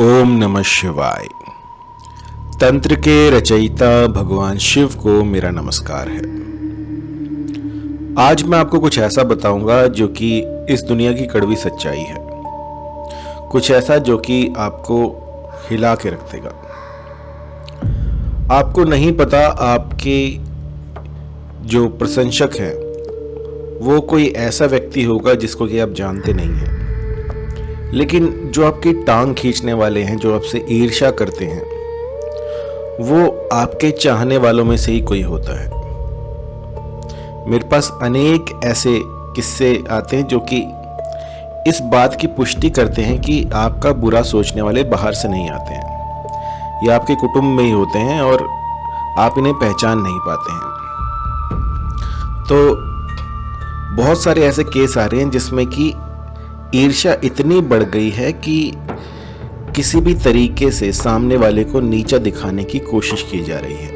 ओम नमः शिवाय। तंत्र के रचयिता भगवान शिव को मेरा नमस्कार है। आज मैं आपको कुछ ऐसा बताऊंगा जो कि इस दुनिया की कड़वी सच्चाई है। कुछ ऐसा जो कि आपको हिला के रख देगा। आपको नहीं पता आपके जो प्रशंसक हैं वो कोई ऐसा व्यक्ति होगा जिसको कि आप जानते नहीं हैं, लेकिन जो आपकी टांग खींचने वाले हैं, जो आपसे ईर्ष्या करते हैं, वो आपके चाहने वालों में से ही कोई होता है। मेरे पास अनेक ऐसे किस्से आते हैं जो कि इस बात की पुष्टि करते हैं कि आपका बुरा सोचने वाले बाहर से नहीं आते हैं, ये आपके कुटुंब में ही होते हैं और आप इन्हें पहचान नहीं पाते हैं। तो बहुत सारे ऐसे केस आ रहे हैं जिसमें कि ईर्ष्या इतनी बढ़ गई है कि किसी भी तरीके से सामने वाले को नीचा दिखाने की कोशिश की जा रही है,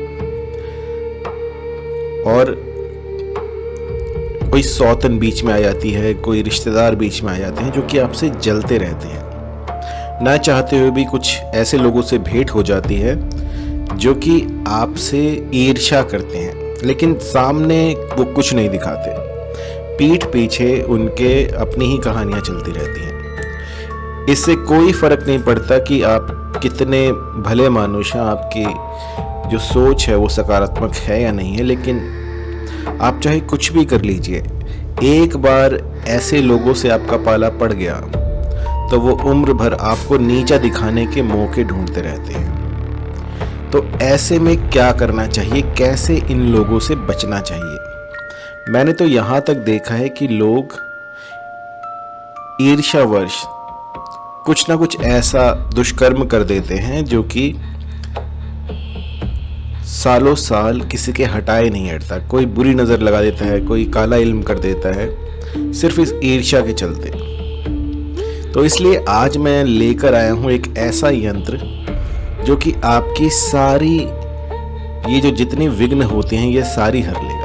और कोई सौतन बीच में आ जाती है, कोई रिश्तेदार बीच में आ जाते हैं जो कि आपसे जलते रहते हैं। ना चाहते हुए भी कुछ ऐसे लोगों से भेंट हो जाती है जो कि आपसे ईर्ष्या करते हैं, लेकिन सामने वो कुछ नहीं दिखाते, पीठ पीछे उनके अपनी ही कहानियां चलती रहती हैं। इससे कोई फर्क नहीं पड़ता कि आप कितने भले मानुष हैं, आपकी जो सोच है वो सकारात्मक है या नहीं है, लेकिन आप चाहे कुछ भी कर लीजिए, एक बार ऐसे लोगों से आपका पाला पड़ गया तो वो उम्र भर आपको नीचा दिखाने के मौके ढूंढते रहते हैं। तो ऐसे में क्या करना चाहिए, कैसे इन लोगों से बचना चाहिए? मैंने तो यहाँ तक देखा है कि लोग ईर्ष्यावश कुछ ना कुछ ऐसा दुष्कर्म कर देते हैं जो कि सालों साल किसी के हटाए नहीं हटता। कोई बुरी नज़र लगा देता है, कोई काला इल्म कर देता है, सिर्फ इस ईर्ष्या के चलते। तो इसलिए आज मैं लेकर आया हूँ एक ऐसा यंत्र जो कि आपकी सारी ये जो जितनी विघ्न होते हैं ये सारी हर लेगा।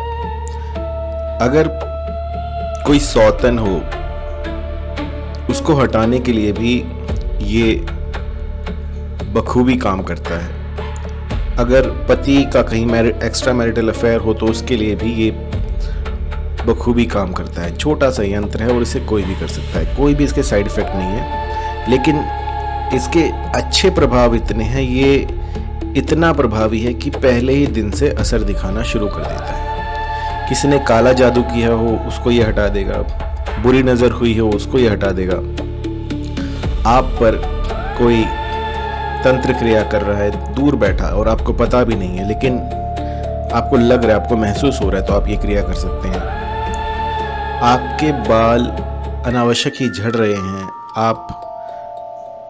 अगर कोई सौतन हो उसको हटाने के लिए भी ये बखूबी काम करता है। अगर पति का कहीं एक्स्ट्रा मैरिटल अफेयर हो तो उसके लिए भी ये बखूबी काम करता है। छोटा सा यंत्र है और इसे कोई भी कर सकता है, कोई भी इसके साइड इफेक्ट नहीं है, लेकिन इसके अच्छे प्रभाव इतने हैं, ये इतना प्रभावी है कि पहले ही दिन से असर दिखाना शुरू कर देता है। किसी ने काला जादू किया हो उसको ये हटा देगा, बुरी नज़र हुई हो उसको ये हटा देगा, आप पर कोई तंत्र क्रिया कर रहा है दूर बैठा और आपको पता भी नहीं है, लेकिन आपको लग रहा है, आपको महसूस हो रहा है, तो आप ये क्रिया कर सकते हैं। आपके बाल अनावश्यक ही झड़ रहे हैं, आप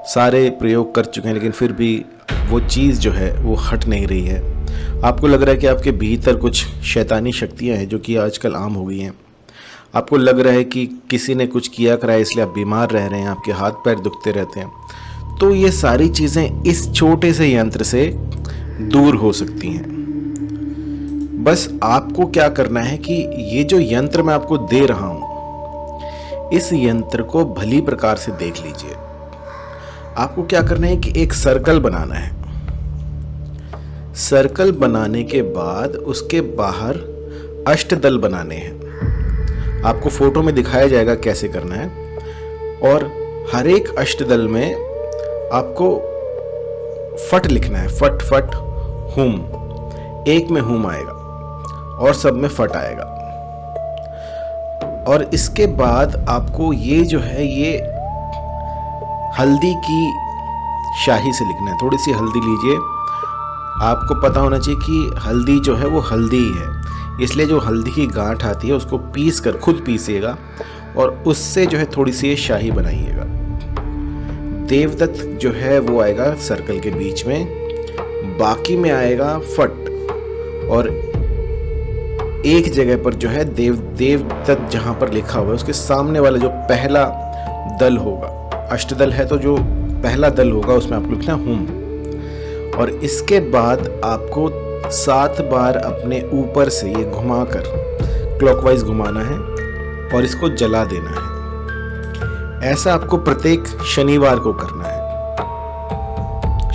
सारे प्रयोग कर चुके हैं, लेकिन फिर भी वो चीज़ जो है वो हट नहीं रही है। आपको लग रहा है कि आपके भीतर कुछ शैतानी शक्तियां हैं जो कि आजकल आम हो गई हैं। आपको लग रहा है कि किसी ने कुछ किया करा है इसलिए आप बीमार रह रहे हैं, आपके हाथ पैर दुखते रहते हैं। तो ये सारी चीज़ें इस छोटे से यंत्र से दूर हो सकती हैं। बस आपको क्या करना है कि ये जो यंत्र मैं आपको दे रहा हूँ, इस यंत्र को भली प्रकार से देख लीजिए। आपको क्या करना है कि एक सर्कल बनाना है। सर्कल बनाने के बाद उसके बाहर अष्टदल बनाने हैं। आपको फोटो में दिखाया जाएगा कैसे करना है, और हर एक अष्टदल में आपको फट लिखना है। फट फट हुम, एक में हुम आएगा और सब में फट आएगा। और इसके बाद आपको ये जो है ये हल्दी की शाही से लिखना है। थोड़ी सी हल्दी लीजिए, आपको पता होना चाहिए कि हल्दी जो है वो हल्दी ही है, इसलिए जो हल्दी की गांठ आती है उसको पीस कर खुद पीसिएगा और उससे जो है थोड़ी सी शाही बनाइएगा। देवदत्त जो है वो आएगा सर्कल के बीच में, बाकी में आएगा फट, और एक जगह पर जो है देवदत्त जहां पर लिखा हुआ है उसके सामने वाला जो पहला दल होगा, अष्टदल है तो जो पहला दल होगा उसमें आपको लिखना हुम। और इसके बाद आपको 7 बार अपने ऊपर से ये घुमाकर क्लॉकवाइज घुमाना है और इसको जला देना है। ऐसा आपको प्रत्येक शनिवार को करना है।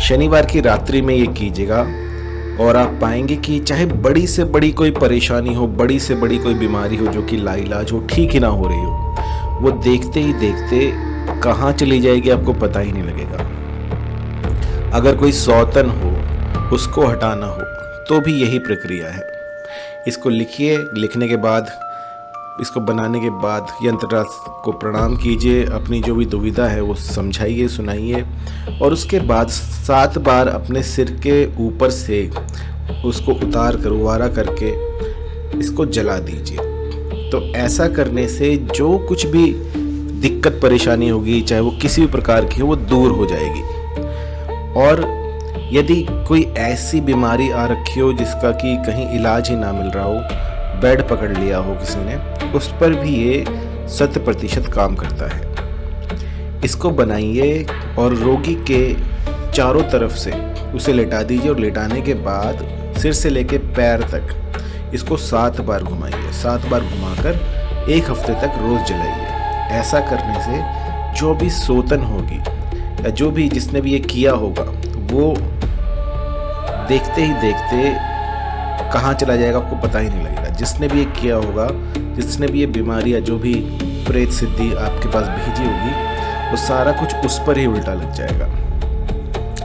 शनिवार की रात्रि में ये कीजिएगा और आप पाएंगे कि चाहे बड़ी से बड़ी कोई परेशानी हो, बड़ी से बड़ी कोई बीमारी हो जो कि लाइलाज हो, ठीक ही ना हो रही हो, वो देखते ही देखते कहाँ चली जाएगी आपको पता ही नहीं लगेगा। अगर कोई सौतन हो, उसको हटाना हो, तो भी यही प्रक्रिया है। इसको लिखिए, लिखने के बाद, इसको बनाने के बाद यंत्रराज को प्रणाम कीजिए, अपनी जो भी दुविधा है वो समझाइए, सुनाइए और उसके बाद 7 बार अपने सिर के ऊपर से उसको उतार कर, उवारा करके इसको जला दीजिए। तो ऐसा करने से जो कुछ भी दिक्कत परेशानी होगी, चाहे वो किसी भी प्रकार की हो, वो दूर हो जाएगी। और यदि कोई ऐसी बीमारी आ रखी हो जिसका कि कहीं इलाज ही ना मिल रहा हो, बेड पकड़ लिया हो किसी ने, उस पर भी ये 100% काम करता है। इसको बनाइए और रोगी के चारों तरफ से उसे लेटा दीजिए और लेटाने के बाद सिर से लेके पैर तक इसको 7 बार घुमाइए। 7 बार घुमाकर 1 हफ्ते तक रोज़ जलाइए। ऐसा करने से जो भी सोतन होगी या जो भी जिसने भी ये किया होगा, वो देखते ही देखते कहाँ चला जाएगा आपको पता ही नहीं लगेगा। जिसने भी ये किया होगा, जिसने भी ये बीमारी या जो भी प्रेत सिद्धि आपके पास भेजी होगी, वो सारा कुछ उस पर ही उल्टा लग जाएगा।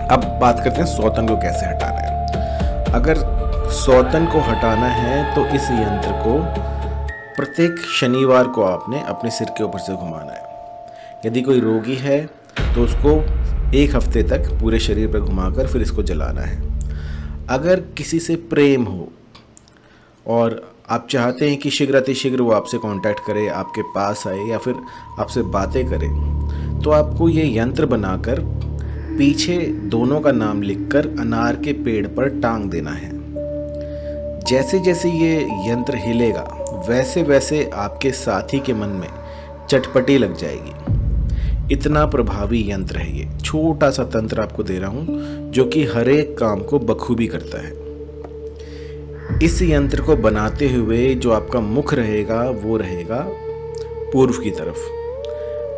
अब बात करते हैं सौतन को कैसे हटाना है। अगर सौतन को हटाना है तो इस यंत्र को प्रत्येक शनिवार को आपने अपने सिर के ऊपर से घुमाना है। यदि कोई रोगी है तो उसको 1 हफ्ते तक पूरे शरीर पर घुमाकर फिर इसको जलाना है। अगर किसी से प्रेम हो और आप चाहते हैं कि शीघ्र अतिशीघ्र वो आपसे कांटेक्ट करे, आपके पास आए या फिर आपसे बातें करे, तो आपको ये यंत्र बनाकर पीछे दोनों का नाम लिखकर अनार के पेड़ पर टांग देना है। जैसे जैसे ये यंत्र हिलेगा वैसे वैसे आपके साथी के मन में चटपटी लग जाएगी। इतना प्रभावी यंत्र है ये। छोटा सा तंत्र आपको दे रहा हूँ जो कि हर एक काम को बखूबी करता है। इस यंत्र को बनाते हुए जो आपका मुख रहेगा वो रहेगा पूर्व की तरफ।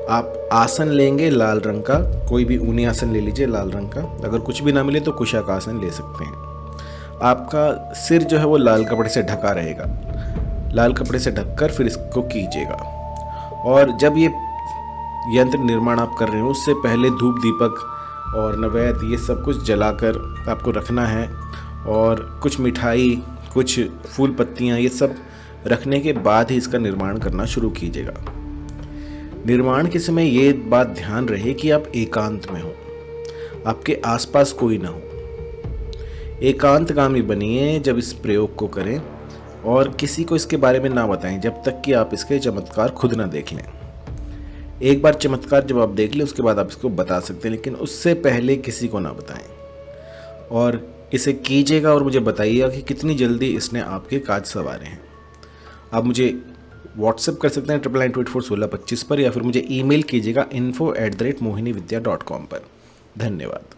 आप आसन लेंगे लाल रंग का, कोई भी ऊनी आसन ले लीजिए लाल रंग का। अगर कुछ भी ना मिले तो कुशक आसन ले सकते हैं। आपका सिर जो है वो लाल कपड़े से ढका रहेगा। लाल कपड़े से ढककर फिर इसको कीजिएगा। और जब ये यंत्र निर्माण आप कर रहे हो उससे पहले धूप दीपक और नैवेद्य ये सब कुछ जलाकर आपको रखना है। और कुछ मिठाई, कुछ फूल पत्तियाँ, ये सब रखने के बाद ही इसका निर्माण करना शुरू कीजिएगा। निर्माण के समय ये बात ध्यान रहे कि आप एकांत में हो, आपके आसपास कोई ना हो। एकांतगामी बनिए जब इस प्रयोग को करें और किसी को इसके बारे में ना बताएं जब तक कि आप इसके चमत्कार खुद ना देख लें। एक बार चमत्कार जब आप देख लें उसके बाद आप इसको बता सकते हैं, लेकिन उससे पहले किसी को ना बताएं। और इसे कीजिएगा और मुझे बताइएगा कि कितनी जल्दी इसने आपके काज संवारे हैं। आप मुझे व्हाट्सएप कर सकते हैं 9992841625 पर, या फिर मुझे ईमेल कीजिएगा info@mohinividya.com पर। धन्यवाद।